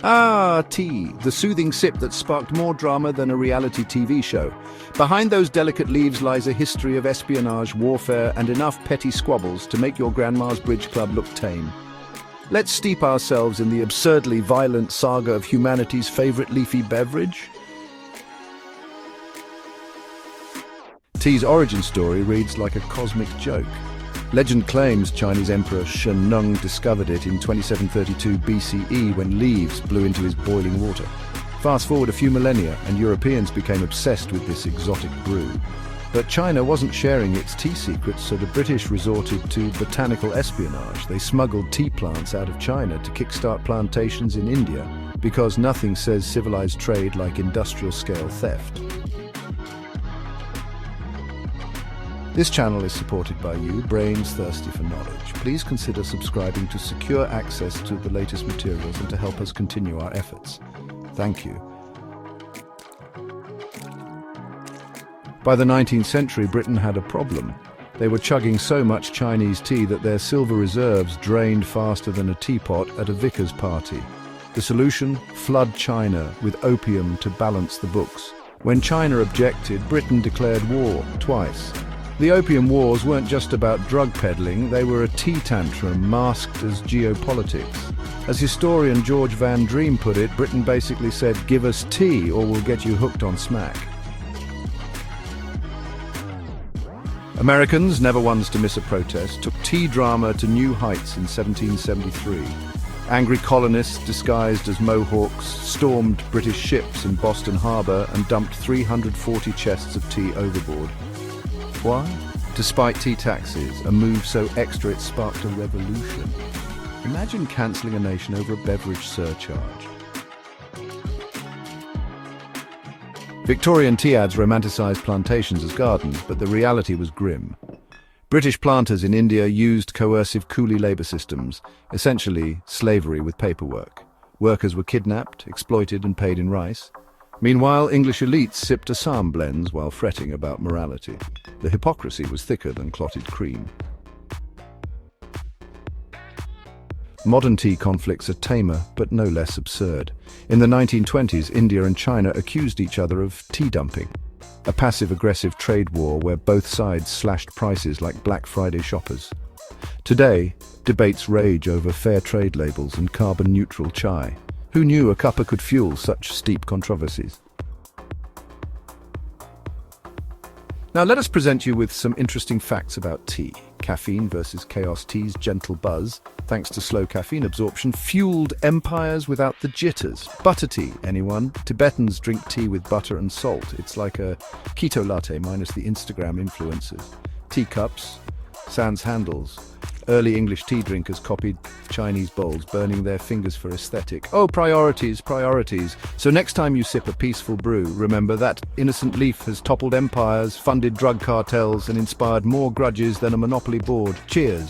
Ah, tea, the soothing sip that sparked more drama than a reality TV show. Behind those delicate leaves lies a history of espionage, warfare, and enough petty squabbles to make your grandma's bridge club look tame. Let's steep ourselves in the absurdly violent saga of humanity's favorite leafy beverage. Tea's origin story reads like a cosmic joke. Legend claims Chinese Emperor Shen Nung discovered it in 2732 BCE when leaves blew into his boiling water. Fast forward a few millennia and Europeans became obsessed with this exotic brew. But China wasn't sharing its tea secrets, so the British resorted to botanical espionage. They smuggled tea plants out of China to kickstart plantations in India, because nothing says civilized trade like industrial-scale theft. This channel is supported by you, brains thirsty for knowledge. Please consider subscribing to secure access to the latest materials and to help us continue our efforts. Thank you. By the 19th century, Britain had a problem. They were chugging so much Chinese tea that their silver reserves drained faster than a teapot at a vicar's party. The solution? Flood China with opium to balance the books. When China objected, Britain declared war twice. The Opium Wars weren't just about drug peddling, they were a tea tantrum masked as geopolitics. As historian George Van Dream put it, Britain basically said, "Give us tea or we'll get you hooked on smack." Americans, never ones to miss a protest, took tea drama to new heights in 1773. Angry colonists disguised as Mohawks stormed British ships in Boston Harbor and dumped 340 chests of tea overboard. Why? Despite tea taxes, a move so extra it sparked a revolution. Imagine cancelling a nation over a beverage surcharge. Victorian tea ads romanticised plantations as gardens, but the reality was grim. British planters in India used coercive coolie labour systems, essentially slavery with paperwork. Workers were kidnapped, exploited and paid in rice. Meanwhile, English elites sipped Assam blends while fretting about morality. The hypocrisy was thicker than clotted cream. Modern tea conflicts are tamer, but no less absurd. In the 1920s, India and China accused each other of tea dumping, a passive-aggressive trade war where both sides slashed prices like Black Friday shoppers. Today, debates rage over fair trade labels and carbon-neutral chai. Who knew a cuppa could fuel such steep controversies? Now let us present you with some interesting facts about tea. Caffeine versus chaos tea's gentle buzz, thanks to slow caffeine absorption, fueled empires without the jitters. Butter tea, anyone? Tibetans drink tea with butter and salt. It's like a keto latte minus the Instagram influencers. Teacups, sans handles. Early English tea drinkers copied Chinese bowls, burning their fingers for aesthetic. Oh, priorities, priorities. So next time you sip a peaceful brew, remember that innocent leaf has toppled empires, funded drug cartels, and inspired more grudges than a monopoly board. Cheers.